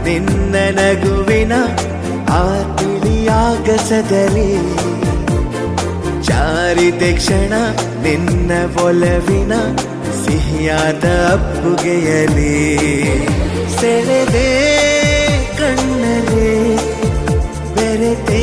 ನಿನ್ನ ನಗುವಿನ ಆ ತಿಳಿಯಾಗಸದಲ್ಲಿ ಜಾರಿದೆ ಕ್ಷಣ ನಿನ್ನ ಒಲವಿನ ಸಿಹಿಯಾದ ಅಪ್ಪುಗೆಯಲಿ ಸೆಳೆದೆ ಕಣ್ಣಲೆ ಬೆರೆತೆ